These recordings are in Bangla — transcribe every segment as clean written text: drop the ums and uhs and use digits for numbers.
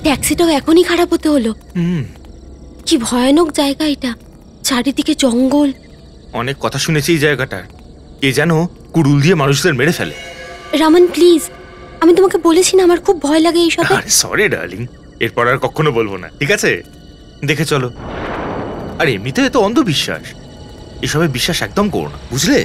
ট্যাক্সিটাও এখনই খারাপ হতে হলো। কি ভয়ানক জায়গা এটা, চারিদিকে জঙ্গল। অনেক কথা শুনেছি এই জায়গাটার, কে যেন কুড়ুল দিয়ে মানুষদের মেরে ফেলে। রামান প্লিজ, আমি তোমাকে বলেছি না আমার খুব ভয় লাগে এইসব। আরে সরি ডার্লিং, এরপর আর কখনো বলবো না, ঠিক আছে? দেখে চলো। আর এমনিতে তো অন্ধবিশ্বাস, এসবে বিশ্বাস একদম করো না, বুঝলে?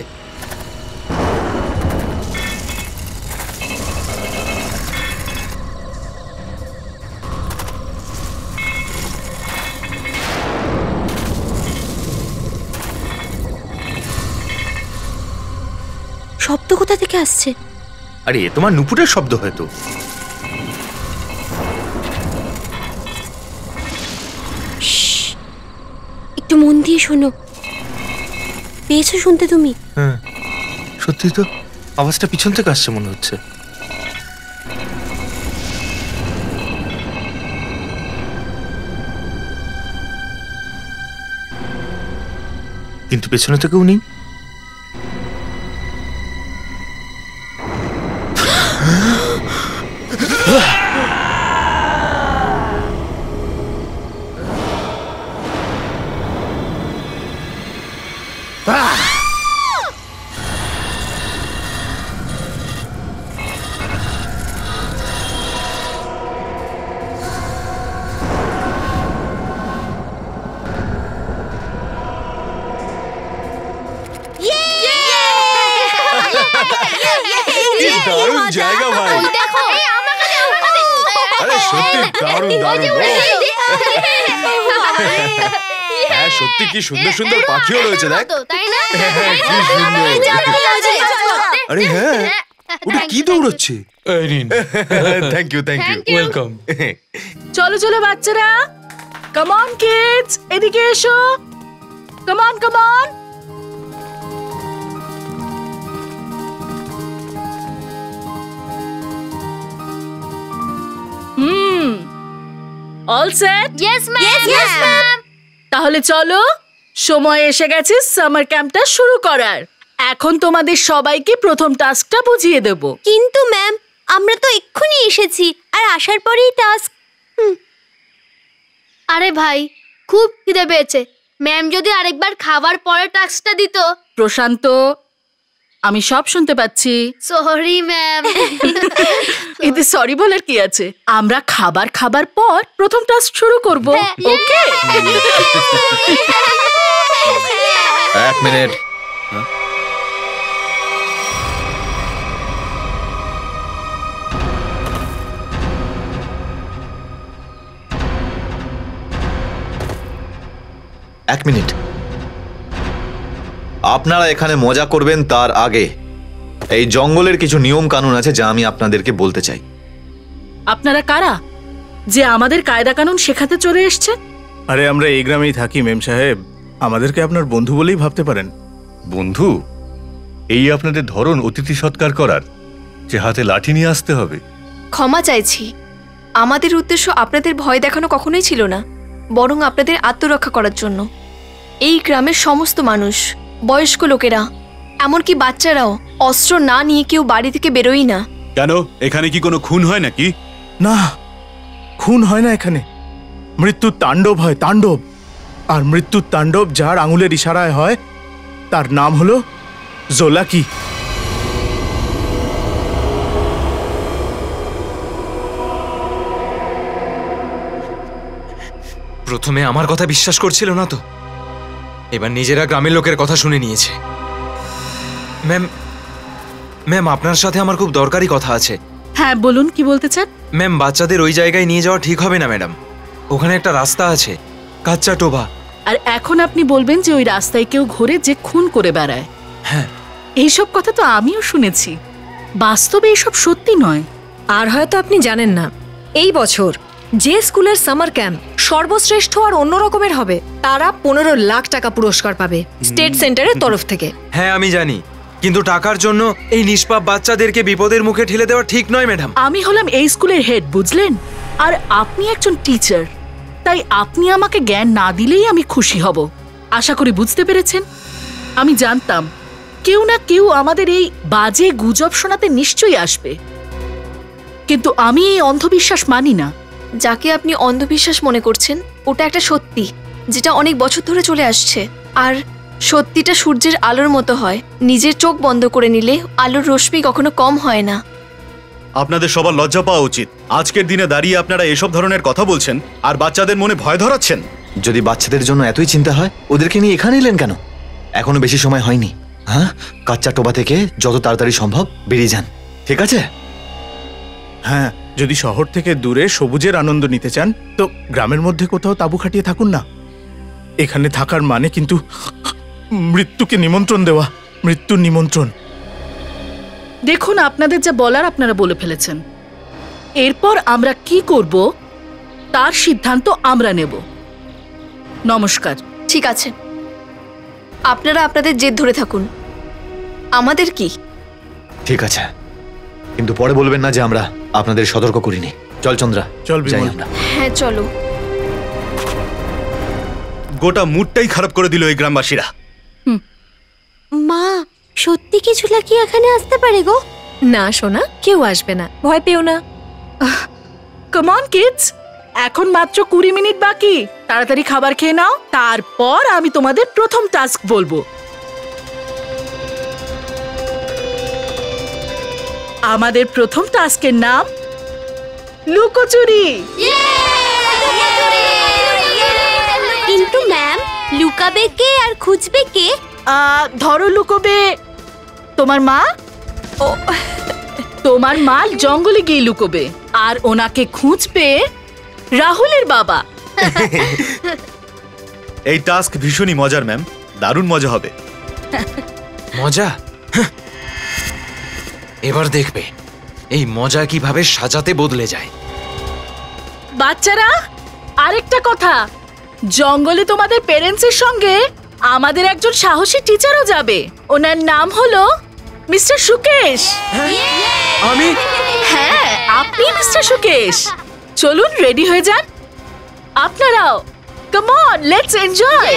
শব্দ কোথা থেকে আসছে? আরে এ তোমার নুপুরের শব্দ হয়তো। একটু মন দিয়ে শোনো। পেয়েছো শুনতে তুমি? হ্যাঁ সত্যি তো, আওয়াজটা পিছন থেকে আসছে মনে হচ্ছে। কিন্তু পেছনে তো কেউ নেই। দারুণ জায়গা ভাই। আরে সত্যি দারুণ দারুণ। হ্যাঁ সত্যি কি সুন্দর সুন্দর পাখিও রয়েছে, দেখ। আরে হ্যাঁ, ওটা কি দৌড়চ্ছে? Thank you thank you, welcome. চলো চলো বাচ্চারা, কাম অন কিডস, এদিকে এসো, come on come on. All set? Yes ma'am. তাহলে চলো, সময় এসে গেছে সামার ক্যাম্পটা শুরু করার। এখন তোমাদের সবাইকে প্রথম টাস্কটা বুঝিয়ে দেব। কিন্তু ম্যাম, আমরা তো এক্ষুনি এসেছি, আর আসার পরেই টাস্ক। আরে ভাই, খুব খিদে পেয়েছে। ম্যাম যদি আরেকবার খাবার পরে টাস্কটা দিত। প্রশান্ত, আমি সব শুনতে পাচ্ছি। Sorry ma'am. এতে সরি বলার কি আছে? আমরা খাবার পর প্রথম টাস্ক শুরু করব, ওকে? এক মিনিট। এক মিনিট। আপনারা এখানে মজা করবেন তার আগে এই জঙ্গলের কিছু নিয়ম কানুন আছে যা আমি আপনাদেরকে বলতে চাই। আপনারা কারা যে আমাদের কায়দা কানুন শেখাতে চলে এসেছেন? আরে আমরা এই গ্রামেই থাকি মেম সাহেব, আমাদেরকে আপনার বন্ধু বলেই ভাবতে পারেন। বন্ধু? এই আপনাদের ধরন অতিথি সৎকার করার, যে হাতে লাঠি নিয়ে আসতে হবে? ক্ষমা চাইছি, আমাদের উদ্দেশ্য আপনাদের ভয় দেখানো কখনোই ছিল না, বরং আপনাদের আত্মরক্ষা করার জন্য। এই গ্রামের সমস্ত মানুষ, বয়স্ক লোকেরা, এমনকি বাচ্চারাও অস্ত্র না নিয়ে কেউ বাড়ি থেকে বেরোই না। কেন, এখানে কি কোনো খুন হয় নাকি? না, খুন হয় না এখানে, মৃত্যুর তাণ্ডব হয়, তাণ্ডব। আর মৃত্যুর তাণ্ডব যার আঙুলের ইশারায় হয় তার নাম হলো জোলাকি। প্রথমে আমার কথা বিশ্বাস করছিল না তো, এবার নিজেরা গ্রামের লোকের কথা শুনে নিয়েছে। ম্যাম আপনার সাথে আমার খুব দরকারি কথা আছে। হ্যাঁ বলুন, কি বলতে চান? ম্যাম, বাচ্চাদের ওই জায়গায় নিয়ে যাওয়া ঠিক হবে না ম্যাডাম। ওখানে একটা রাস্তা আছে, কাচ্চা টোভা। আর এখন আপনি বলবেন যে ওই রাস্তায় কেউ ঘুরে যে খুন করে বেড়ায়? হ্যাঁ, এইসব কথা তো আমিও শুনেছি, বাস্তবে এইসব সত্যি নয়। আর হয়তো আপনি জানেন না, এই বছর যে স্কুলের সামার ক্যাম্প সর্বশ্রেষ্ঠ আর অন্য রকমের হবে, তারা 15 লাখ টাকা পুরস্কার পাবে স্টেট সেন্টারের তরফ থেকে। হ্যাঁ আমি জানি, কিন্তু টাকার জন্য এই নিষ্পাপ বাচ্চাদেরকে বিপদের মুখে ঠেলে দেওয়া ঠিক নয় ম্যাডাম। আমি হলাম এই স্কুলের হেড, বুঝলেন? আর আপনি একজন টিচার, তাই আপনি আমাকে জ্ঞান না দিলেই আমি খুশি হব। আশা করি বুঝতে পেরেছেন। আমি জানতাম কেউ না কেউ আমাদের এই বাজে গুজব শোনাতে নিশ্চয়ই আসবে, কিন্তু আমি এই অন্ধবিশ্বাস মানি না। যাকে আপনি অন্ধবিশ্বাস মনে করছেন ওটা একটা সত্যি, যেটা অনেক বছর ধরে চলে আসছে। আর সত্যিটা সূর্যের আলোর মতো হয়, নিজের চোখ বন্ধ করে নিলে আলোর রশ্মি কখনো কম হয় না। আপনাদের সবার লজ্জা পাওয়া উচিত। আজকের দিনে দাঁড়িয়ে আপনারা এসব ধরনের কথা বলছেন আর বাচ্চাদের মনে ভয় ধরাচ্ছেন। যদি বাচ্চাদের জন্য এতই চিন্তা হয়, ওদেরকে নিয়ে এখানে এলেন কেন? এখনো বেশি সময় হয়নি। হ্যাঁ, কাচ্চা টোবা থেকে যত তাড়াতাড়ি সম্ভব বেরিয়ে যান, ঠিক আছে? হ্যাঁ, যদি শহর থেকে দূরে সবুজের আনন্দ নিতে চান তো গ্রামের মধ্যে কোথাও তাঁবু খাটিয়ে থাকুন না। এখানে থাকার মানে কিন্তু মৃত্যুকে নিমন্ত্রণ দেওয়া, মৃত্যুর নিমন্ত্রণ। দেখুন, আপনাদের যা বলার আপনারা বলে ফেলেছেন। এরপর আমরা কি করব তার সিদ্ধান্ত আমরা নেব। নমস্কার। ঠিক আছে, আপনারা আপনাদের জেদ ধরে থাকুন, আমাদের কি? ঠিক আছে, কিন্তু পরে বলবেন না যে আমরা আপনাদের সতর্ক করিনি। চল চন্দ্রা, চল যাই আমরা। হ্যাঁ চলো। গোটা মুডটাই খারাপ করে দিল এই গ্রামবাসীরা। মা, সত্যি কি ঝুলা কি এখানে আসতে পারে গো? না সোনা, কেউ আসবে না, ভয় পেও না। কাম অন কিডস, এখন মাত্র 20 মিনিট বাকি। তাড়াতাড়ি খাবার খেয়ে নাও, তারপর আমি তোমাদের প্রথম টাস্ক বলবো। আমাদের প্রথম টাস্কের নাম লুকোচুরি। কিন্তু ম্যাম, লুকাবে কে আর খুঁজবে কে? ধরো লুকোবে তোমার মা। তোমার মা জঙ্গলে গিয়ে লুকোবে আর ওনাকে খুঁজবে রাহুলের বাবা। এই টাস্ক ভীষণই মজার ম্যাম, দারুণ মজা হবে। মজা? এবার দেখবে এই মজা কিভাবে সাজাতে বদলে যায়। বাচ্চারা, আরেকটা কথা, জঙ্গলে তোমাদের প্যারেন্টসের সঙ্গে আমাদের একজন সাহসী টিচারও যাবে। ওনার নাম হলো মিস্টার সুকেশ। আমি? হ্যাঁ, আপনি মিস্টার সুকেশ। চলুন রেডি হয়ে যান। আপনারাও come on, let's enjoy.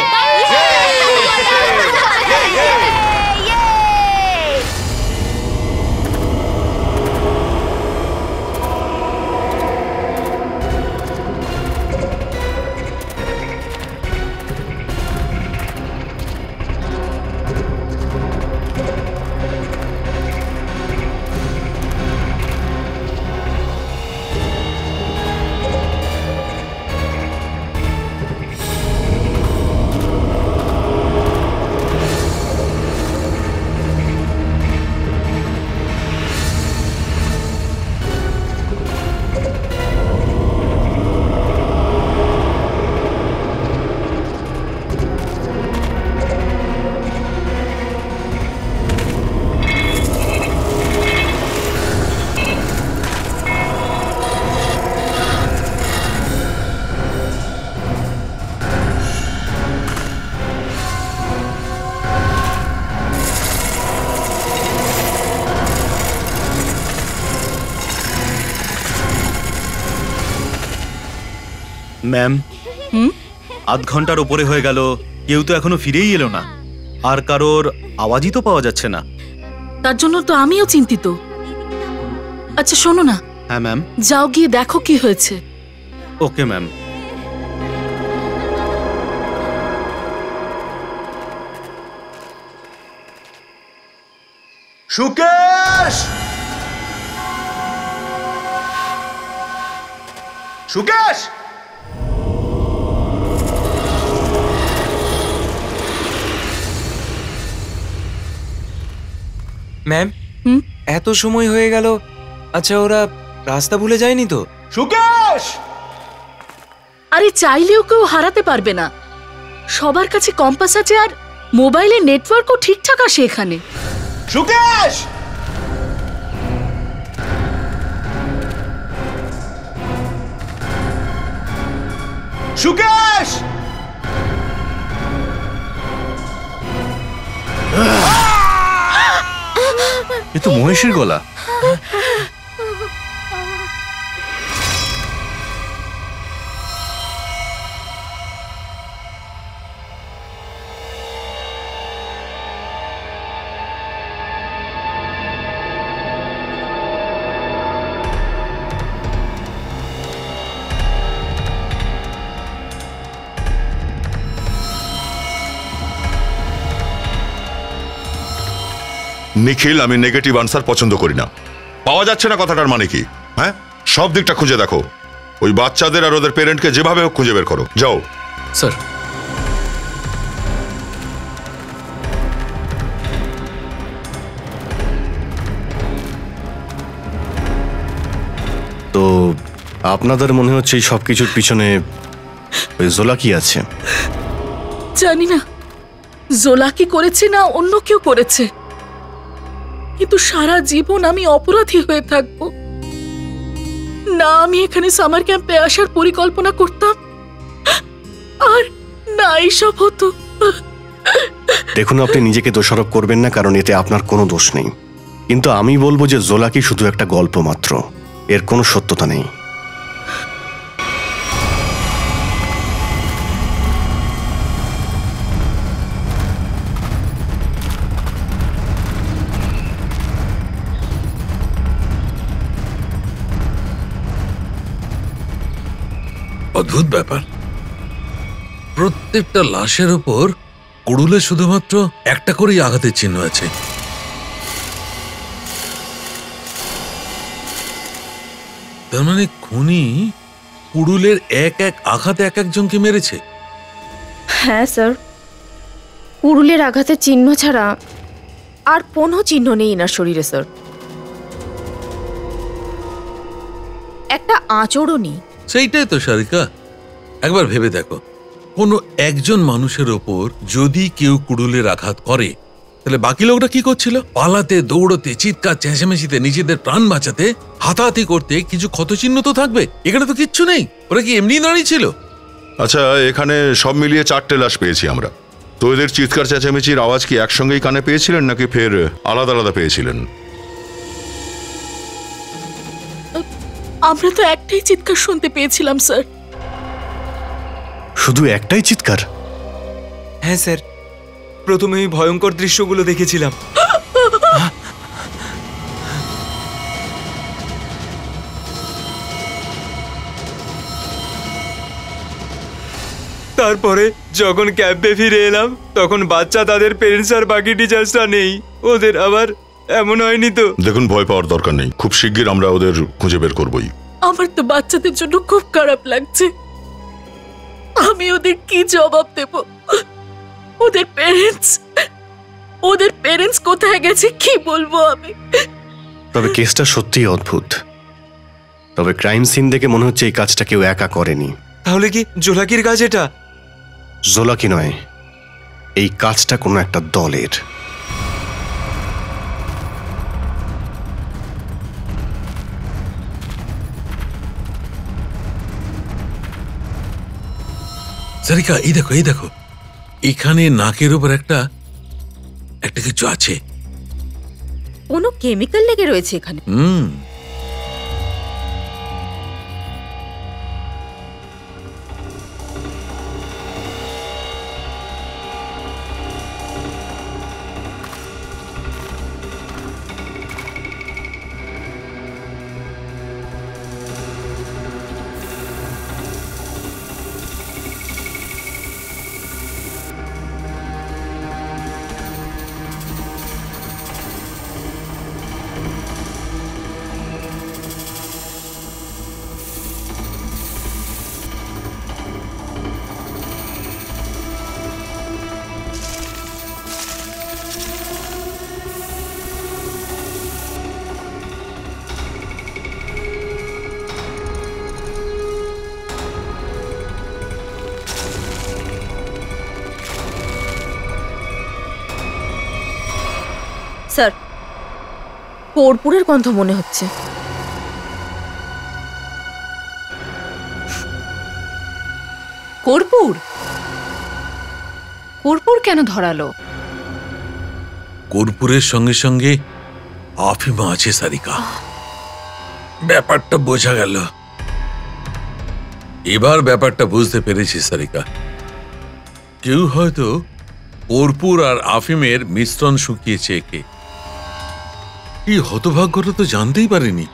Ma'am, আধ ঘন্টার উপরে হয়ে গেল, কেউ তো এখনো ফিরেই এলো না, আর কারোর আওয়াজই তো পাওয়া যাচ্ছে না। তার জন্য তো আমিও চিন্তিত। আচ্ছা শোনো না। হ্যাঁ ম্যাম। যাও গিয়ে দেখো কি হয়েছে। Okay ma'am. Sukesh! Sukesh! Ma'am, এত সময় হয়ে গেল। আচ্ছা, ওরা রাস্তা ভুলে যায়নি তো? সুকেশ! আরে চাইলেও কেউ হারাতে পারবে না। সবার কাছে কম্পাস আছে আর মোবাইলের নেটওয়ার্কও ঠিকঠাক আসে এখানে। সুকেশ! সুকেশ! এ তো মহেশের গলা। নিখিল, আমি নেগেটিভ আনসার পছন্দ করি না। পাওয়া যাচ্ছে না কথাটার মানে কি? হ্যাঁ, সব দিকটা খুঁজে দেখো। ওই বাচ্চাদের আর ওদের পেরেন্টকে যেভাবে হোক খুঁজে বের করো। যাও। স্যার। তো আপনাদের মনে হচ্ছে এই সবকিছুর পিছনে ওই জোলাকি আছে? জানি না জোলাকি করেছে না অন্য কেউ করেছে, কিন্তু সারা জীবন আমি অপরাধী হয়ে থাকবো। না আমি এখানে সামার ক্যাম্পে আসার পরিকল্পনা করতাম, আর না এইসব হতো। দেখুন, আপনি নিজেকে দোষারোপ করবেন না, কারণ এতে আপনার কোনো দোষ নেই। কিন্তু আমি বলবো যে জোলাকি শুধু একটা গল্প মাত্র, এর কোনো সত্যতা নেই। অদ্ভুত ব্যাপার, প্রত্যেকটা লাশের উপর কুড়ুলে শুধুমাত্র একটা করেই আঘাতের চিহ্ন আছে। তার মানে খুনি কুড়ুলের এক এক আঘাতে এক একজনকে মেরেছে। হ্যাঁ স্যার, কুড়ুলের আঘাতের চিহ্ন ছাড়া আর কোনো চিহ্ন নেই এনার শরীরে স্যার। একটা আঁচড়ও নেই। সেইটাই তো সারিকা, একবার ভেবে দেখো, কোনো একজন মানুষের ওপর যদি কেউ কুড়ুলের আঘাত করে, তাহলে বাকি লোকটা কি করছিল? পালাতে, দৌড়তে, চিৎকার চেঁচামেচিতে, নিজেদের প্রাণ বাঁচাতে, হাতাহাতি করতে কিছু ক্ষতচিহ্ন তো থাকবে। এখানে তো কিচ্ছু নেই। ওরা কি এমনি দাঁড়িয়ে ছিল? আচ্ছা, এখানে সব মিলিয়ে 4টে লাশ পেয়েছি আমরা। তো এদের চিৎকার চেঁচামেচির আওয়াজ কি একসঙ্গেই কানে পেয়েছিলেন, নাকি ফের আলাদা আলাদা পেয়েছিলেন? আমরা তো একটাই চিৎকার শুনতে পেয়েছিলাম স্যার। শুধু একটাই চিৎকার? হ্যাঁ স্যার, প্রথমে ওই ভয়ঙ্কর দৃশ্যগুলো দেখেছিলাম। তারপরে যখন ক্যাম্পে ফিরে এলাম, তখন বাচ্চা, তাদের পেরেন্টস আর বাকি টিচার্সরা নেই। ওদের আবার এমন হয়নি তো? দেখুন, ভয় পাওয়ার দরকার নেই, খুব শিগগির আমরা ওদের খুঁজে বের করবই। আমার তো বাচ্চাদের জন্য খুব খারাপ লাগছে। আমি ওদের কি জবাব দেব? ওদের পেরেন্টস কোথায় গেছে কি বলবো আমি? তবে কেসটা সত্যিই অদ্ভুত। তবে ক্রাইম সিন দেখে মনে হচ্ছে এই কাজটা কেউ একা করেনি। তাহলে কি জোলাকির কাজ এটা? জোলাকি নয়, এই কাজটা কোনো একটা দলের। সারিকা, এই দেখো, এই দেখো, এখানে নাকের উপর একটা কিছু আছে। কোনো কেমিক্যাল লেগে রয়েছে এখানে। স্যার, কর্পূরের গন্ধ মনে হচ্ছে। কর্পূর? কর্পূর কেন ধরালো? কর্পূরের সঙ্গে সঙ্গে আফিমা আছে সারিকা। ব্যাপারটা বোঝা গেল। এবার ব্যাপারটা বুঝতে পেরেছি সারিকা। কেউ হয়তো কর্পূর আর আফিমের মিশ্রণ শুকিয়েছে একে। এই হতভাগ্যটা তো জানতেই পারেনি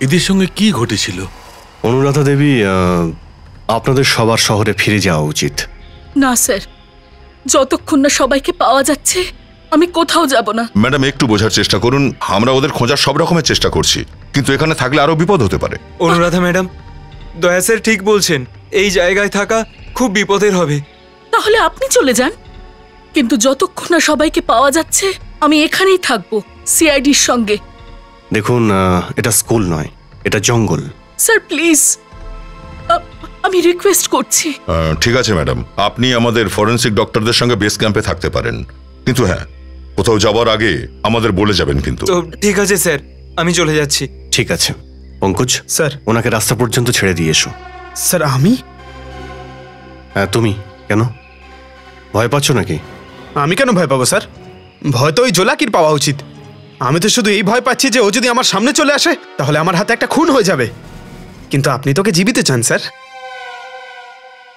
এদের সঙ্গে কি ঘটেছিল। অনুরাধা দেবী, আপনাদের সবার শহরে ফিরে যাওয়া উচিত। না স্যার, যতক্ষণ না সবাইকে পাওয়া যাচ্ছে আমি কোথাও যাব না। ম্যাডাম একটু বোঝার চেষ্টা করুন, আমরা ওদের খোঁজার সব রকমের চেষ্টা করছি, কিন্তু এখানে থাকলে আরো বিপদ হতে পারে। অনুরাধা ম্যাডাম, দয়া স্যার ঠিক বলছেন, এই জায়গায় থাকা খুব বিপদের হবে। তাহলে আপনি চলে যান, কিন্তু যতক্ষণ না সবাইকে পাওয়া যাচ্ছে আমি এখানেই থাকবো সিআইডির সঙ্গে। দেখুন, এটা স্কুল নয়, এটা জঙ্গল। স্যার প্লিজ, আমি রিকোয়েস্ট করছি। ঠিক আছে ম্যাডাম, আপনি আমাদের ফরেন্সিক ডক্টরদের সঙ্গে বেস ক্যাম্পে থাকতে পারেন, কিন্তু হ্যাঁ, কোথাও যাওয়ার আগে আমাদের বলে যাবেন কিন্তু। তো ঠিক আছে স্যার, আমি চলে যাচ্ছি। ঠিক আছে পঙ্কজ স্যার, ওনাকে রাস্তা পর্যন্ত ছেড়ে দিয়ে এসো। স্যার আমি? হ্যাঁ তুমি, কেন ভয় পাচ্ছ নাকি? আমি কেন ভয় পাবো স্যার? ভয় তো ওই জোলাকির পাওয়া উচিত। আমি তো শুধু এই ভয় পাচ্ছি যে ও যদি আমার সামনে চলে আসে তাহলে আমার হাতে একটা খুন হয়ে যাবে। কিন্তু আপনি তোকে জীবিত চান স্যার।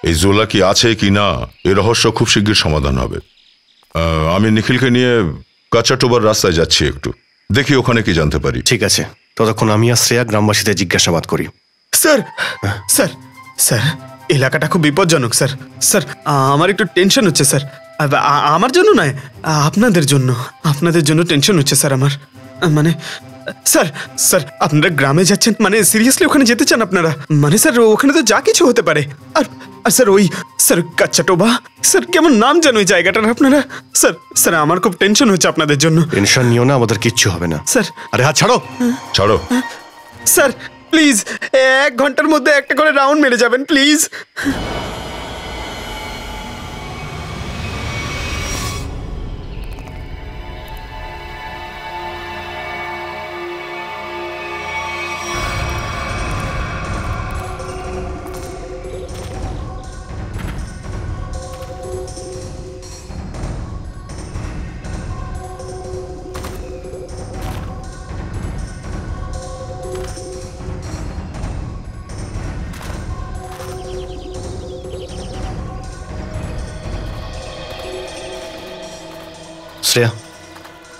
এই জোলাকি আছে কি না এ রহস্য খুব শীঘ্র সমাধান হবে। আমি নিখিলকে নিয়ে কাঁচাটোবার রাস্তায় যাচ্ছি, একটু দেখি ওখানে কি জানতে পারি। ঠিক আছে, ততক্ষণ আমি আর শ্রেয়া গ্রামবাসীদের জিজ্ঞাসাবাদ করি। স্যার স্যার স্যার, এলাকাটা খুব বিপজ্জনক স্যার। স্যার আমার একটু টেনশন হচ্ছে স্যার। আমার জন্য নয়, আপনাদের জন্য। আপনাদের জন্য টেনশন হচ্ছে স্যার আমার। মানে স্যার, স্যার আপনারা গ্রামে যাচ্ছেন মানে সিরিয়াসলি ওখানে যেতে চান আপনারা? মানে স্যার ওখানে তো যা কিছু হতে পারে। আর স্যার ওই স্যার কাচ্চাটোবা, স্যার কেমন নাম জানো ওই জায়গাটার আপনারা? স্যার স্যার আমার খুব টেনশন হচ্ছে আপনাদের জন্য। টেনশন নিও না, আমাদের কিচ্ছু হবে না স্যার। আরে হাত ছাড়ো। ছাড়ো স্যার, প্লিজ 1 ঘন্টার মধ্যে একটা করে রাউন্ড মেরে যাবেন প্লিজ। শ্রেয়া,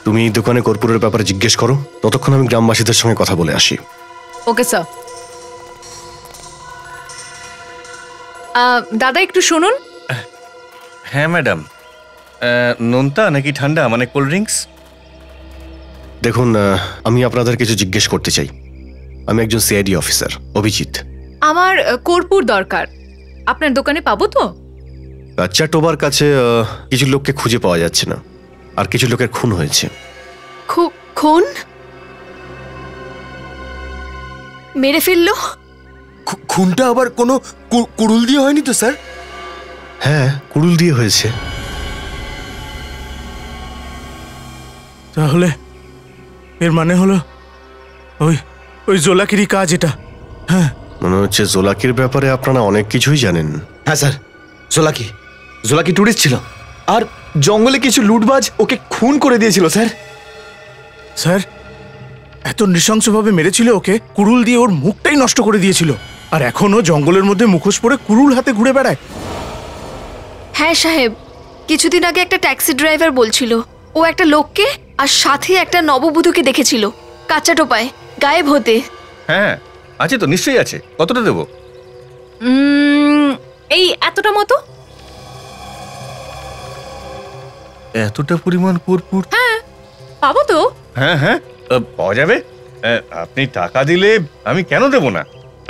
তুমি এই দোকানে কর্পূরের ব্যাপারে জিজ্ঞেস করো, ততক্ষণ আমি গ্রামবাসীদের সঙ্গে কথা বলে আসি। Okay sir. দাদা একটু শুনুন। হ্যাঁ ম্যাডাম, নোনতা নাকি ঠান্ডা, মানে কোল্ড ড্রিঙ্কস? দেখুন, আমি আপনাদের কিছু জিজ্ঞেস করতে চাই। আমি একজন সিআইডি অফিসার, অভিজিৎ। আমার কর্পূর দরকার, আপনার দোকানে পাবো তো? কাচ্চাটোবার কাছে কিছু লোককে খুঁজে পাওয়া যাচ্ছে না, আর কিছু লোকের খুন হয়েছে। খুন? মেরে ফেললো? খুনটা আবার কোনো কুড়ুল দিয়ে হয়নি তো স্যার? হ্যাঁ, কুড়ুল দিয়ে হয়েছে। তাহলে এর মানে হলো ওই ওই জোলাকিরই কাজ এটা। হ্যাঁ, মনে হচ্ছে জোলাকির ব্যাপারে আপনারা অনেক কিছুই জানেন। হ্যাঁ স্যার, জোলাকি টুরিস্ট ছিল, আর জঙ্গলে কিছু লুটবাজ ওকে খুন করে দিয়েছিল স্যার। স্যার এত নৃশংসভাবে মেরেছিল ওকে, কুড়ুল দিয়ে ওর মুখটাই নষ্ট করে দিয়েছিল, আর এখনো জঙ্গলের মধ্যে মুখোশ পরে কুড়ুল হাতে ঘুরে বেড়ায়। হ্যাঁ সাহেব, কিছুদিন আগে একটা ট্যাক্সি ড্রাইভার বলছিল ও একটা লোককে আর সাথে একটা নববধূকে দেখেছিল কাঁচাটোপায় গায়েব হতে। হ্যাঁ আছে তো, নিশ্চয়ই আছে। কতটা দেবো? এই এতটা মতো। এতটা পরিমাণ কর্পূর? হ্যাঁ পাবো তো। হ্যাঁ হ্যাঁ পাওয়া যাবে। আপনি টাকা দিলে আমি কেন দেবো না?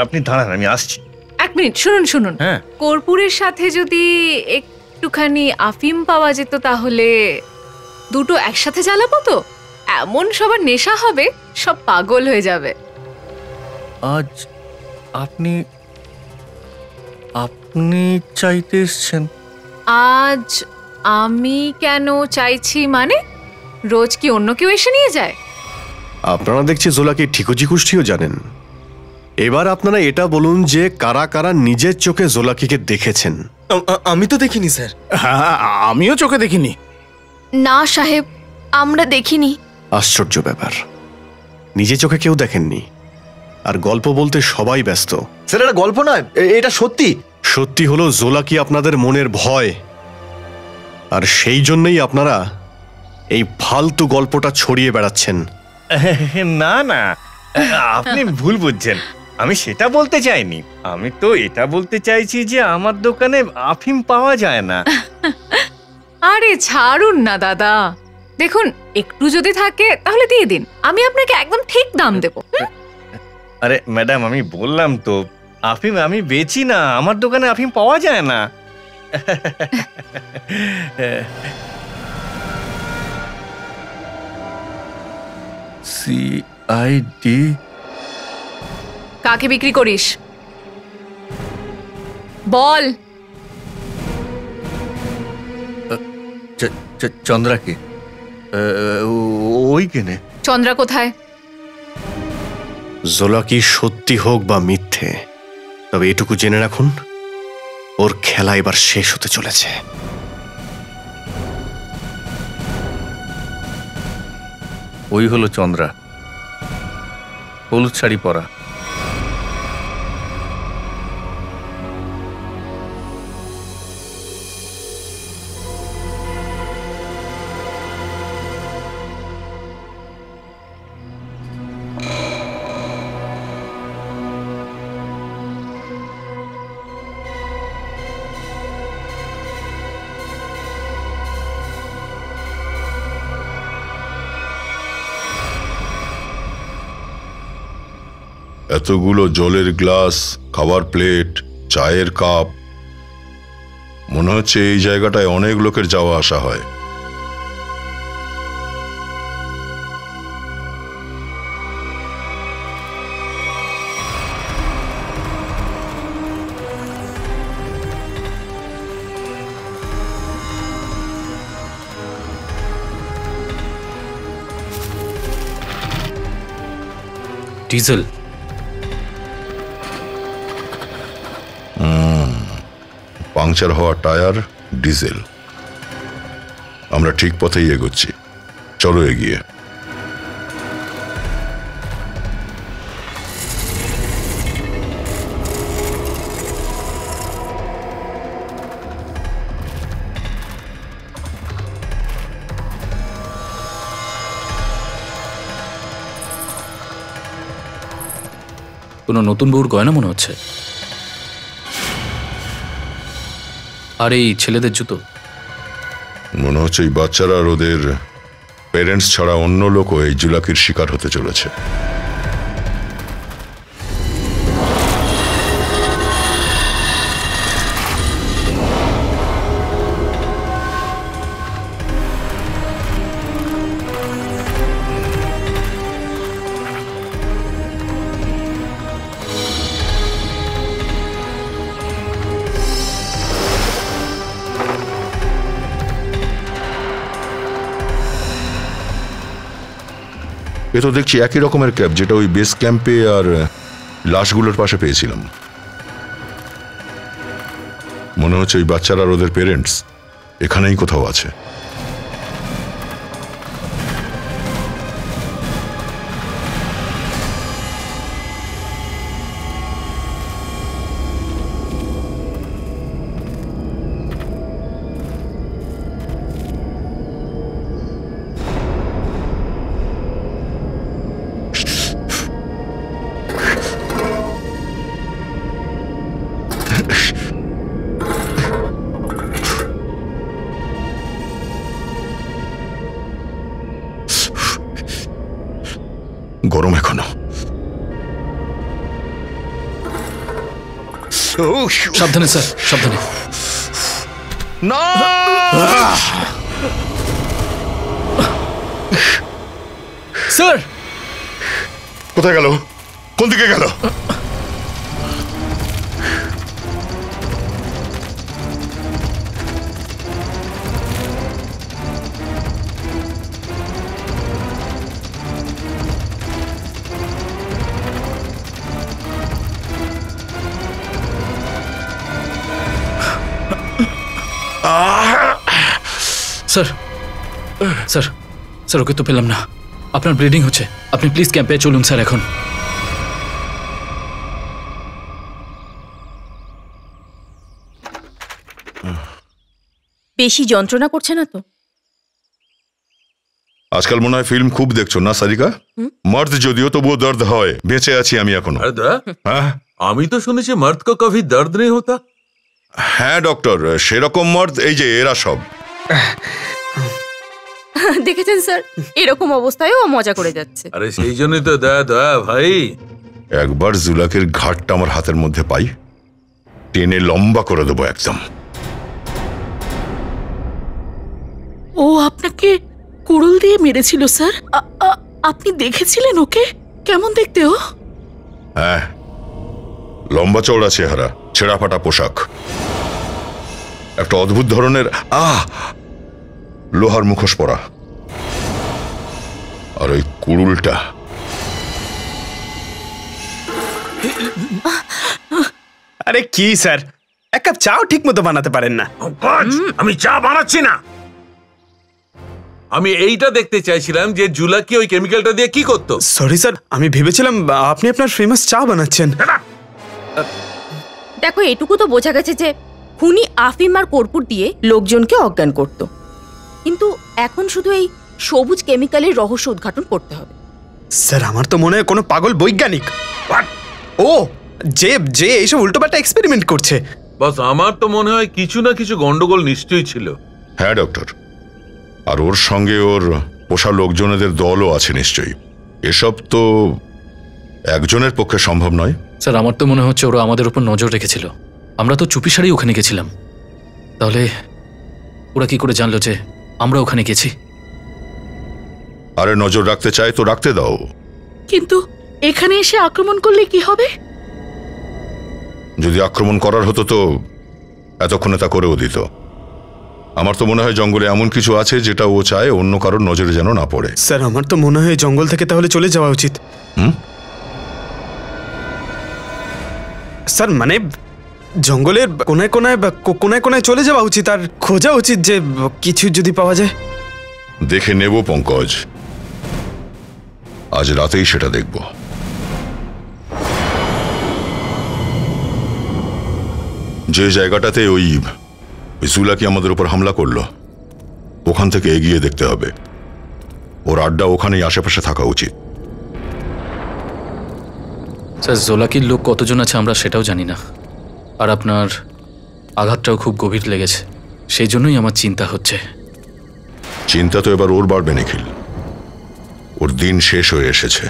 আপনি দাঁড়ান, আমি আসছি। 1 মিনিট, শুনুন শুনুন। হ্যাঁ, কর্পূরের সাথে যদি একটুখানি আফিম পাওয়া যেত তাহলে দুটো একসাথে জ্বালাবো তো, এমন সবার নেশা হবে সব পাগল হয়ে যাবে। আজ আপনি আপনি চাইতে এসছেন? আজ আমি কেন চাইছি মানে? রোজ কি অন্য কেউ এসে নিয়ে যায়? আপনারা দেখছি জোলাকি ঠিকুজি কুষ্টিও জানেন। এবার আপনারা এটা বলুন যে কারা কারা নিজের চোখে জোলাকিকে দেখেছেন। আমি তো দেখিনি স্যার। হ্যাঁ, আমিও চোখে দেখিনি। না সাহেব, আমরা দেখিনি। আশ্চর্য ব্যাপার, নিজে চোখে কেউ দেখেননি, আর গল্প বলতে সবাই ব্যস্ত। স্যার এটা গল্প নয়, এটা সত্যি। সত্যি হলো জোলাকি আপনাদের মনের ভয়, আর সেই জন্যই আপনারা এই ফালতু গল্পটা ছড়িয়ে বেড়াচ্ছেন। না না, আপনি ভুল বুঝছেন। আমি সেটা বলতে চাইনি। আমি তো এটা বলতে চাইছি যে আমার দোকানে আফিম পাওয়া যায় না। আরে ছাড়ুন না দাদা, দেখুন একটু যদি থাকে তাহলে দিয়ে দিন, আমি আপনাকে একদম ঠিক দাম দেব। আরে ম্যাডাম, আমি বললাম তো আফিম আমি বেচি না, আমার দোকানে আফিম পাওয়া যায় না। CID কাকে বিক্রি করিস বল। চন্দ্রাকে ওই কেনে। চন্দ্রা কোথায়? জোলা কি সত্যি হোক বা মিথ্যে, তবে এটুকু জেনে রাখুন, ওর খেলা এবার শেষ হতে চলেছে। ওই হলো চন্দ্রা, হলুদ শাড়ি পরা। এতগুলো জলের গ্লাস, খাবার প্লেট, চায়ের কাপ, মনে হচ্ছে এই জায়গাটায় অনেক লোকের যাওয়া আসা হয়। ডিজেল। পাংচার হওয়া টায়ার, ডিজেল। আমরা ঠিক পথেই এগোচ্ছি, চলো এগিয়ে। কোনো নতুন বউর গয়না মনে হচ্ছে। আর এই ছেলেদের জুতো, মনে হচ্ছে এই বাচ্চারা আর ওদের প্যারেন্টস ছাড়া অন্য লোকও এই জুলাকির শিকার হতে চলেছে। এ তো দেখছি একই রকমের ক্যাব যেটা ওই বেস ক্যাম্পে আর লাশগুলোর পাশে পেয়েছিলাম। মনে হচ্ছে ওই বাচ্চারা আর ওদের পেরেন্টস এখানেই কোথাও আছে। গরম এখনো। সাবধানে স্যার, সাবধানে। না স্যার, কোথায় গেল? কোন দিকে গেল? স্যার, স্যার, স্যার ওকে তো পেলাম না। আপনার ব্লিডিং হচ্ছে, আপনি প্লিজ ক্যাম্পে চলুন স্যার এখন। বেশি যন্ত্রণা করছে না তো? আজকাল মনে হয় ফিল্ম খুব দেখছো না সারিকা? মর্দ যদিও তবুও দর্দ হয়। বেঁচে আছি আমি এখনো। হ্যাঁ, আমি তো শুনেছি মর্দ কো কভি দর্দ নেই হোতা। হ্যাঁ ডক্টর, সেরকম মর্দ এই যে এরা সব। দেখেছেন স্যার, এরকম অবস্থায়ও ও মজা করে যাচ্ছে। আরে সেই জন্যই তো দয়া দয়া ভাই। একবার জুলাকের ঘাটটা আমার হাতের মধ্যে পাই, টেনে লম্বা করে দেবো একদম। ও আপনাকে কুড়ুল দিয়ে মেরেছিল স্যার? আপনি দেখেছিলেন ওকে? কেমন দেখতে ও? হ্যাঁ, লম্বা চওড়া চেহারা, ছেঁড়া ফাটা পোশাক, একটা অদ্ভুত ধরনের লোহার মুখোশ পরা, আর ওই কুড়ুলটা। আরে কি স্যার, এক কাপ চাও ঠিক মতো বানাতে পারেন না? আমি চা বানাচ্ছি না, আমি এইটা দেখতে চাইছিলাম যে জুলাকি ওই কেমিক্যালটা দিয়ে কি করতো। সরি স্যার, আমি ভেবেছিলাম আপনি আপনার ফেমাস চা বানাচ্ছেন। দেখো, এটুকু তো বোঝা গেছে যে খুনি আফিম আর কর্পূর দিয়ে লোকজনকে অজ্ঞান করত, কিন্তু এখন শুধু এই সবুজ কেমিক্যালের রহস্য উদ্ঘাটন করতে হবে। স্যার, আমার তো মনে হয় কোনো পাগল বৈজ্ঞানিক ও যে যে এইসব উল্টোপাল্টা এক্সপেরিমেন্ট করছে। বস, আমার তো মনে হয় কিছু না কিছু গন্ডগোল নিশ্চয়ই ছিল। হ্যাঁ ডক্টর, আর ওর সঙ্গে ওর পোষা লোকজনেদের দলও আছে নিশ্চয়ই। এসব তো একজনের পক্ষে সম্ভব নয়। স্যার, আমার তো মনে হচ্ছে ওরা আমাদের উপর নজর রেখেছিল। আমরা তো চুপিসারি ওখানে গেছিলাম, তাহলে ওরা কি করে জানলো যে আমরা ওখানে গেছি? আরে নজর রাখতে চায় তো রাখতে দাও। কিন্তু এখানে এসে আক্রমণ করলে কি হবে? যদি আক্রমণ করার হতো তো এতক্ষণে তা করেও দিত। আমার তো মনে হয় জঙ্গলে এমন কিছু আছে যেটা ও চায় অন্য কারোর নজরে যেন না পড়ে। স্যার, আমার তো মনে হয় জঙ্গল থেকে তাহলে চলে যাওয়া উচিত। স্যার, মানে জঙ্গলের কোনায় কোনায় কোনায় কোনায় চলে যাওয়া উচিত আর খোঁজা উচিত যে কিছু যদি পাওয়া যায়। দেখে নেব পঙ্কজ, আজ রাতেই সেটা দেখব। যে জায়গাটাতে ওই জুলাকি আমাদের উপর হামলা করলো, ওখান থেকে এগিয়ে দেখতে হবে। ওর আড্ডা ওখানেই আশেপাশে থাকা উচিত। স্যার, জোলাকির লোক কতজন আছে আমরা সেটাও জানি না, আর আপনার আঘাতটাও খুব গভীর লেগেছে, সেই জন্যই আমার চিন্তা হচ্ছে। চিন্তা তো এবার ওর বাড়বে নিখিল, ওর দিন শেষ হয়ে এসেছে।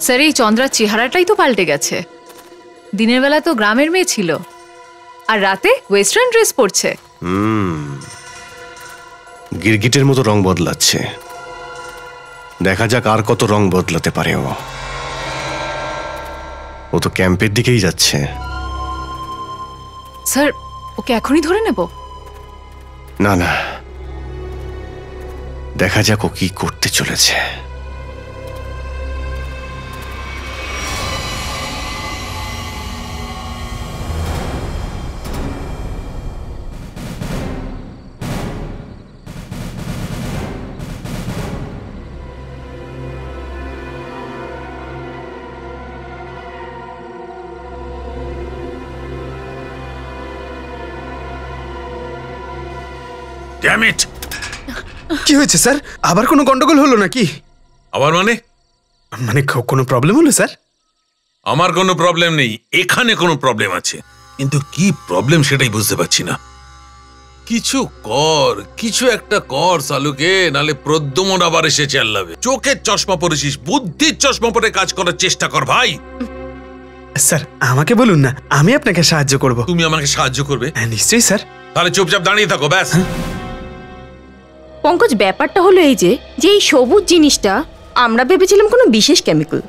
স্যার, এই চন্দ্রার চেহারাটাই তো পাল্টে গেছে। দিনের বেলা তো গ্রামের মেয়ে ছিল, আর রাতে ওয়েস্টার্ন ড্রেস পরছে। গিরগিটের মতো রং বদলাচ্ছে। দেখা যাক আর কত রং বদলাতে পারে ও। ও তো ক্যাম্পের দিকেই যাচ্ছে। স্যার, ওকে এখনই ধরে নেব? না না, দেখা যাক ও কি করতে চলেছে। Damn it! কি হয়েছে স্যার? আবার কোনো গন্ডগোল হলো নাকি? আবার মানে কোনো প্রবলেম হলো স্যার? আমার কোনো প্রবলেম নেই, এখানে কোনো প্রবলেম আছে, কিন্তু কি প্রবলেম সেটাই বুঝতে পারছি না। কিছু একটা কর সালুকে, নালে প্রদ্যুমন আবার এসে চেল্লাবে। চোখের চশমা পরেছিস, বুদ্ধির চশমা পরে কাজ করার চেষ্টা কর ভাই। স্যার, আমাকে বলুন না, আমি আপনাকে সাহায্য করব। তুমি আমাকে সাহায্য করবে? হ্যাঁ, নিশ্চয়ই স্যার। তাহলে চুপচাপ দাঁড়িয়ে থাকো ব্যাস। পঙ্কজ, ব্যাপারটা হলো এই যে এই সবুজ জিনিসটা আমরা ভেবেছিলাম কোনো বিশেষ কেমিক্যাল,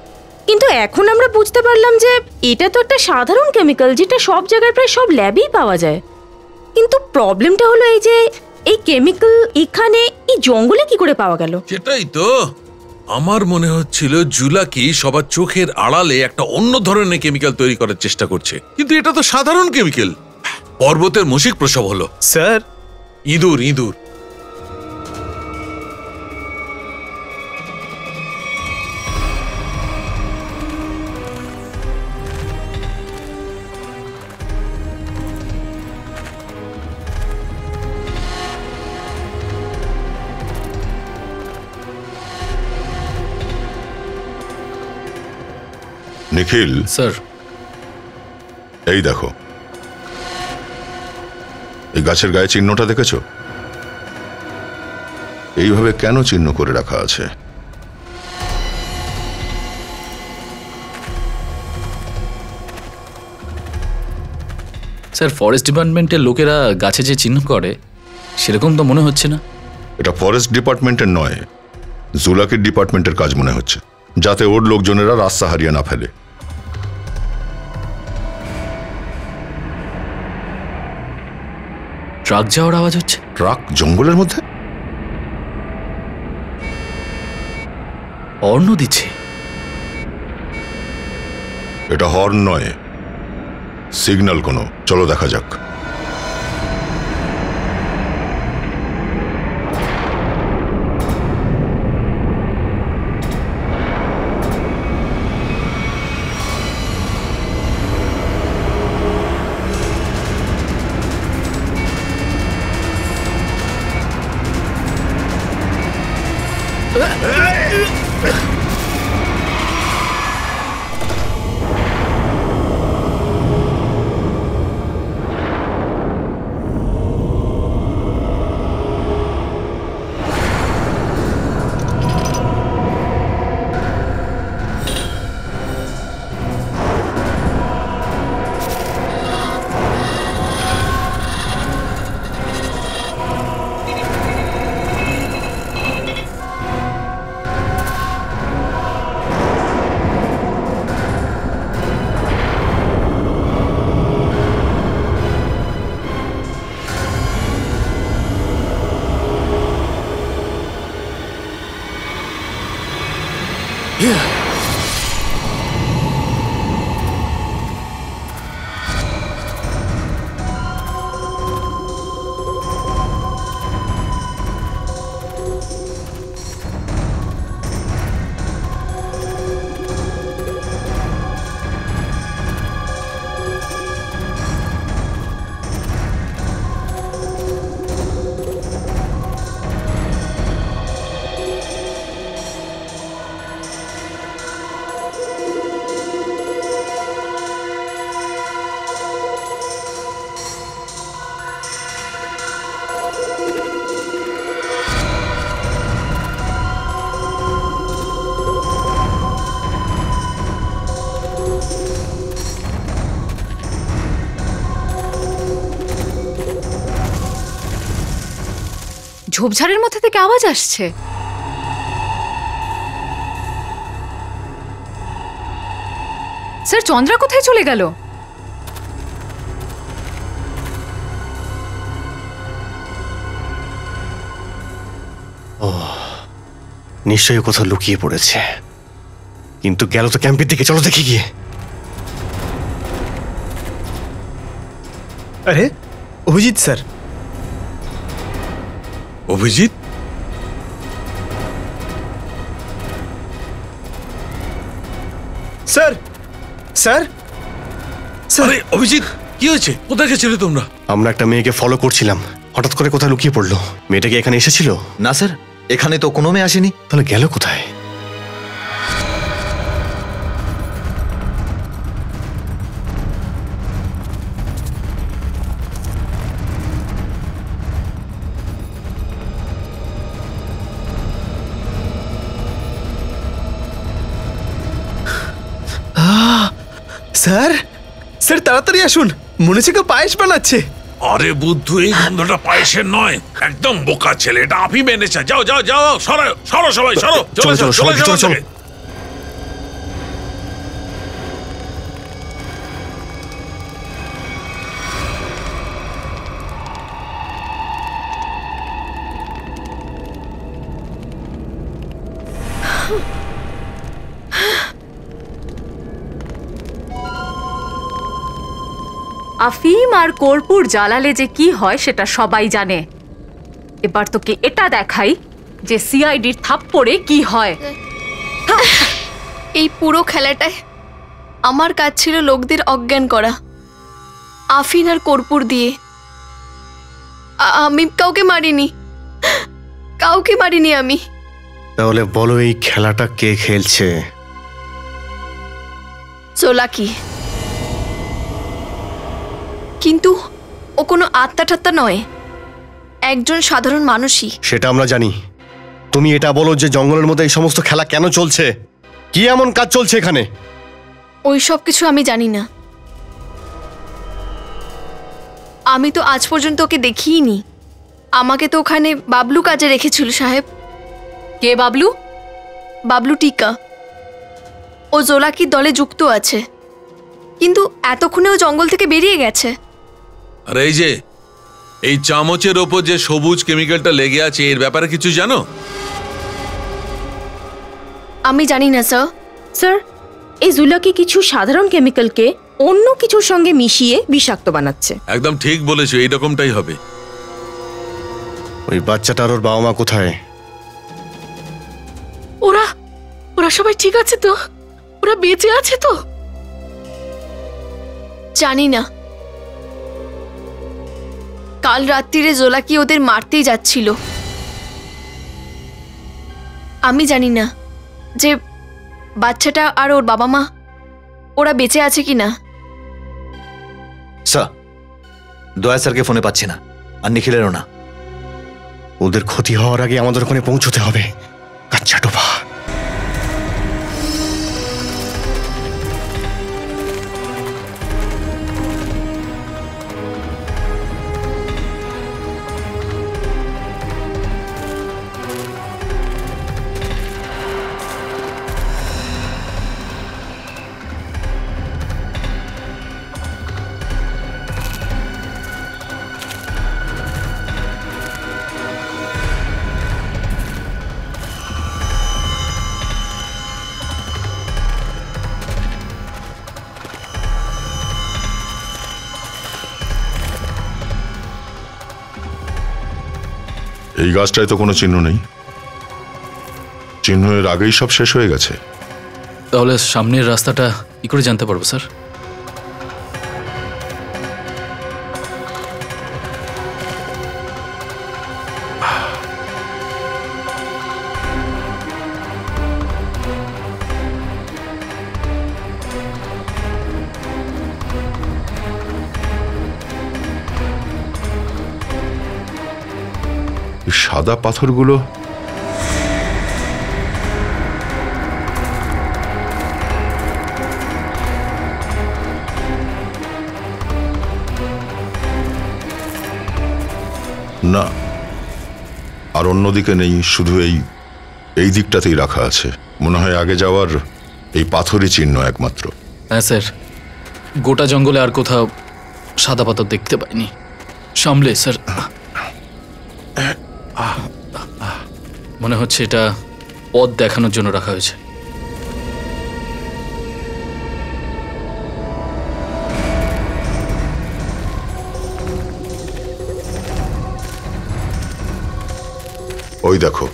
কিন্তু এখন আমরা বুঝতে পারলাম যে এটা তো একটা সাধারণ কেমিক্যাল যেটা সব জায়গায় প্রায় সব ল্যাবেই পাওয়া যায়। কিন্তু প্রবলেমটা হলো এই যে এই কেমিক্যাল এখানে এই জঙ্গলে কি করে পাওয়া গেল? সেটাই তো আমার মনে হচ্ছিল, জুলাকি সবার চোখের আড়ালে একটা অন্য ধরনের কেমিক্যাল তৈরি করার চেষ্টা করছে, কিন্তু এটা তো সাধারণ কেমিক্যাল। পর্বতের মশিক প্রসব হলো। স্যার, ইঁদুর। নিখিল স্যার, এই দেখো, এই গাছের গায়ে চিহ্নটা দেখেছো? এইভাবে কেন চিহ্ন করে রাখা আছে? স্যার ফরেস্ট ডিপার্টমেন্টের লোকেরা গাছে যে চিহ্ন করে সেরকম তো মনে হচ্ছে না। এটা ফরেস্ট ডিপার্টমেন্টের নয়, জুলাকির ডিপার্টমেন্টের কাজ মনে হচ্ছে, যাতে ওর লোকজনেরা রাস্তা হারিয়ে না ফেলে। ট্রাক যাওয়ার আওয়াজ হচ্ছে। ট্রাক জঙ্গলের মধ্যে? হর্ন দিচ্ছে। এটা হর্ন নয়, সিগন্যাল কোনো। চলো দেখা যাক। ঝোপঝাড়ের মধ্যে থেকে আওয়াজ আসছে। স্যার, চন্দ্রা কোথায় চলে গেল? ও নিশ্চয়ই কোথাও লুকিয়ে পড়েছে, কিন্তু গেল তো ক্যাম্পের দিকে। চলো দেখি গিয়ে। আরে Abhijit sir. Abhijit? Sir sir আরে অভিজিৎ, কি হয়েছে? কোথায় গেছিলে তোমরা? আমরা একটা মেয়েকে ফলো করছিলাম, হঠাৎ করে কোথায় লুকিয়ে পড়লো। মেয়েটা কি এখানে এসেছিল? না স্যার, এখানে তো কোনো মেয়ে আসেনি। তাহলে গেল কোথায়? স্যার স্যার তাড়াতাড়ি আসুন, মনে হচ্ছে কেউ পায়েস বানাচ্ছে। আরে বুদ্ধু, এই গন্ধটা পায়েসের নয়, একদম বোকা ছেলে, এটা আফিম এনেছে। যাও যাও যাও, সরো সরো সবাই, সরো। চলো চলো সবাই চলো চলো। আফিম আর কর্পূর জ্বালালে যে কি হয় সেটা সবাই জানে। এবার তোকে এটা দেখাই যে সিআইডির থাপ্পড়ে কি হয়। এই পুরো খেলাটায় আমার কাজ ছিল লোকদের অজ্ঞান করা, আফিন আর কর্পূর দিয়ে। আমি কাউকে মারিনি, কাউকে মারিনি আমি। তাহলে বলো এই খেলাটা কে খেলছে? জোলাকি, কিন্তু ও কোনো আত্মা ঠাত্তা নয়, একজন সাধারণ মানুষই। সেটা আমরা জানি। তুমি এটা বলো যে জঙ্গলের মধ্যে এই সমস্ত খেলা কেন চলছে, কি এমন কাজ চলছে এখানে? ওই সব কিছু আমি জানি না। আমি তো আজ পর্যন্ত ওকে দেখিনি। আমাকে তো ওখানে বাবলু কাজে রেখেছিল সাহেব। কে বাবলু? বাবলু টিকা। ও জোলাকির দলে যুক্ত আছে, কিন্তু এতক্ষণে ও জঙ্গল থেকে বেরিয়ে গেছে। আর এই যে এই চামচের ওপর যে সবুজ কেমিক্যালটা লেগে আছে, এর ব্যাপারে কিছু জানো? আমি জানি না স্যার। স্যার, এই জুলাকি কিছু সাধারণ কেমিক্যালকে অন্য কিছুর সঙ্গে মিশিয়ে বিষাক্ত বানাচ্ছে। একদম ঠিক বলেছো, এইরকমটাই হবে। ওই বাচ্চাটার ওর বাবা মা কোথায়? ওরা ওরা সবাই ঠিক আছে তো? ওরা বেঁচে আছে তো? জানি না। কাল রাত্রিরে জোলাকি ওদের মারতেই যাচ্ছিল। আমি জানি না যে বাচ্চাটা আর ওর বাবা মা ওরা বেঁচে আছে কিনা। স্যার, দয়া স্যারকে ফোনে পাচ্ছি না, আর নিখিলেরও না। ওদের ক্ষতি হওয়ার আগে আমাদের ওখানে পৌঁছতে হবে। কাচ্চা টোপা। এই গাছটায় তো কোনো চিহ্ন নেই। চিহ্নের আগেই সব শেষ হয়ে গেছে। তাহলে সামনের রাস্তাটা কি করে জানতে পারবো স্যার? সাদা পাথরগুলো না, আর অন্যদিকে নেই, শুধু এই দিকটাতেই রাখা আছে। মনে হয় আগে যাওয়ার এই পাথরই চিহ্ন একমাত্র। হ্যাঁ স্যার, গোটা জঙ্গলে আর কোথাও সাদা পাথর দেখতে পাইনি। সামলে স্যার, মনে হচ্ছে এটা পথ দেখানোর জন্য রাখা হয়েছে। ওই দেখো,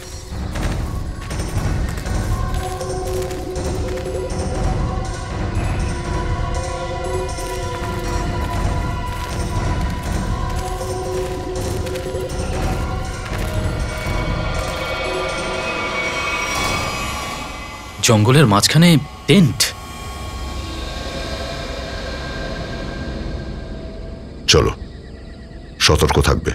জঙ্গলের মাঝখানে টেন্ট। চলো, সতর্ক থাকবে।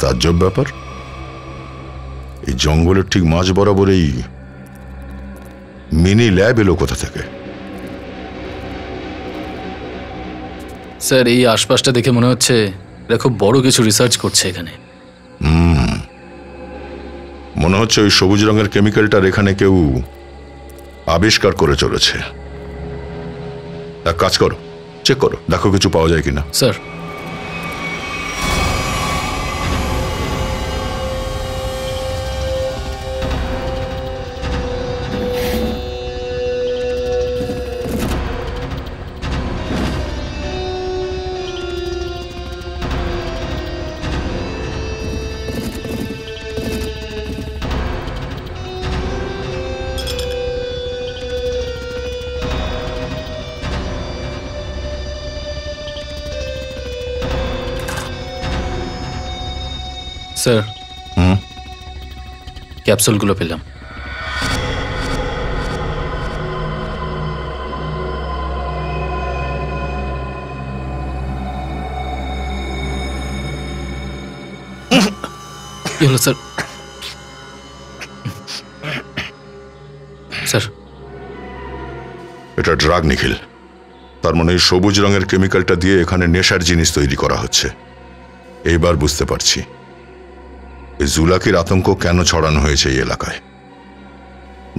তাজ্জব ব্যাপার, এই জঙ্গলের ঠিক মাঝ বরাবর এই মিনি ল্যাব এলো কোথা থেকে? স্যার, এই আশপাশটা দেখে মনে হচ্ছে এরা খুব বড় কিছু রিসার্চ করছে এখানে। মনে হচ্ছে ওই সবুজ রঙের কেমিক্যালটার এখানে কেউ আবিষ্কার করে চলেছে। এক কাজ করো, চেক করো, দেখো কিছু পাওয়া যায় কিনা। স্যার, স্যার ক্যাপসুলগুলো পেলাম। কি হলো স্যার? স্যার এটা ড্রাগ নিখিল। তার মানে এই সবুজ রঙের কেমিক্যালটা দিয়ে এখানে নেশার জিনিস তৈরি করা হচ্ছে। এইবার বুঝতে পারছি এই জুলাকির আতঙ্ক কেন ছড়ানো হয়েছে এই এলাকায়,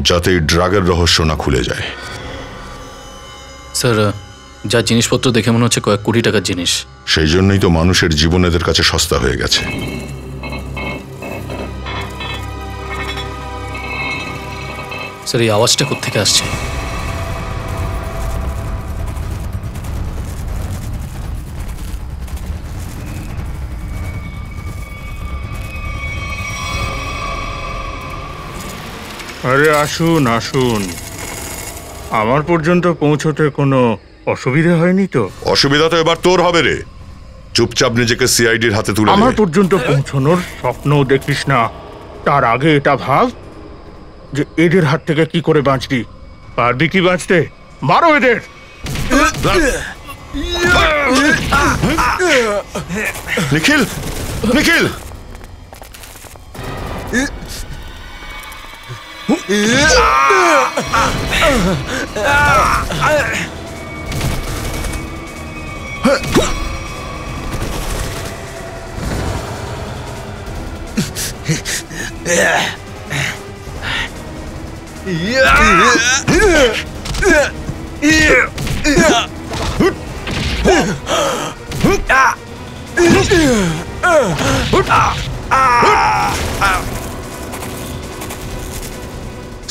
যাতে এই ড্রাগের রহস্য না খুলে যায়। স্যার যা জিনিসপত্র দেখে মনে হচ্ছে কয়েক কোটি টাকার জিনিস। সেই জন্যই তো মানুষের জীবন এদের কাছে সস্তা হয়ে গেছে। স্যার এই আওয়াজটা কোত্থেকে আসছে? আরে আসুন আসুন, আমার পর্যন্ত পৌঁছতে কোনো অসুবিধা হয়নি তো? অসুবিধা তো এবার তোর হবে রে। চুপচাপ নিজেকে সিআইডির হাতে তুলে আমার পর্যন্ত পৌঁছানোর স্বপ্ন দেখিস না। তার আগে এটা ভাব যে এদের হাত থেকে কি করে বাঁচবি। পারবি কি বাঁচতে? মারো এদের। নিখিল, নিখিল,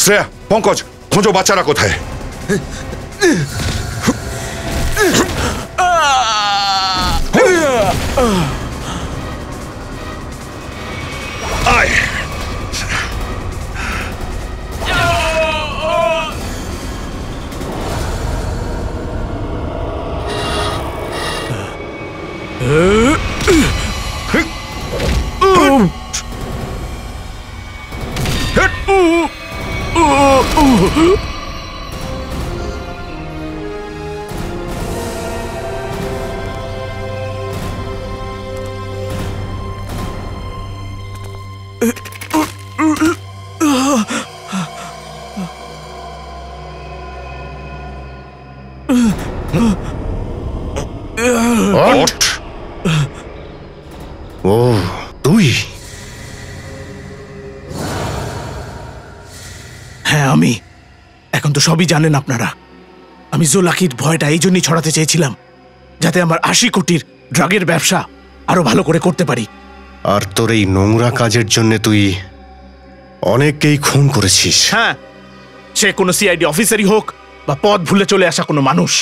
শ্রেয়া, পঙ্কজ, খোঁজো বাচ্চারা কোথায়। আয়। ও তুই? হ্যাঁ আমি। এখন তো সবই জানেন আপনারা। আমি জোলাকির ভয়টা এই জন্যই ছড়াতে চেয়েছিলাম, যাতে আমার 80 কোটির ড্রাগের ব্যবসা আরো ভালো করে করতে পারি। আর তোর এই নোংরা কাজের জন্য তুই অনেককেই খুন করেছিস। হ্যাঁ, সে কোনো সিআইডি অফিসারই হোক বা পথ ভুলে চলে আসা কোনো মানুষ।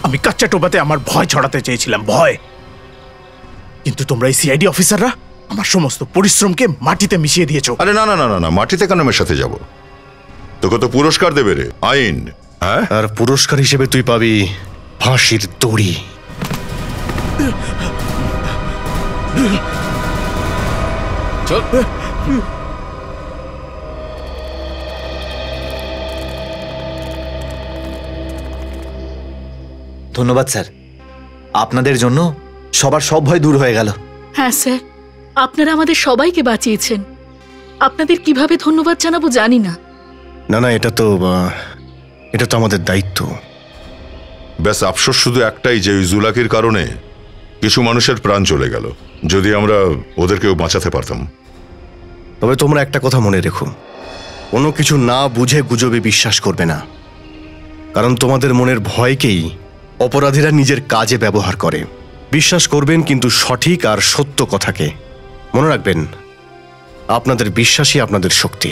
আমি কাচ্চা টোবাতে আমার ভয় ছড়াতে চেয়েছিলাম, ভয়। কিন্তু তোমরা এই সিআইডি অফিসাররা আমার সমস্ত পরিশ্রমকে মাটিতে মিশিয়ে দিয়েছো। আরে না না না না, মাটিতে কেন মেশাতে যাব? তোকে তো পুরস্কার দেবে রে আইন। হ্যাঁ, আর পুরস্কার হিসেবে তুই পাবি ফাঁসির দড়ি। চল। ধন্যবাদ স্যার, আপনাদের জন্য সবার সব ভয় দূর হয়ে গেল। হ্যাঁ স্যার, আপনারা আমাদের সবাইকে বাঁচিয়েছেন। আপনাদের কিভাবে ধন্যবাদ জানাবো জানি না। না না, এটা তো আমাদের দায়িত্ব। ব্যাস আফসোস শুধু একটাই যে ওই জুলাকির কারণে কিছু মানুষের প্রাণ চলে গেল। যদি আমরা ওদেরকেও বাঁচাতে পারতাম। তবে তোমরা একটা কথা মনে রেখো, কোনো কিছু না বুঝে গুজবে বিশ্বাস করবে না, কারণ তোমাদের মনের ভয়কেই অপরাধীরা নিজের কাজে ব্যবহার করে। বিশ্বাস করবেন কিন্তু সঠিক আর সত্য কথাকে। মনে রাখবেন, আপনাদের বিশ্বাসই আপনাদের শক্তি।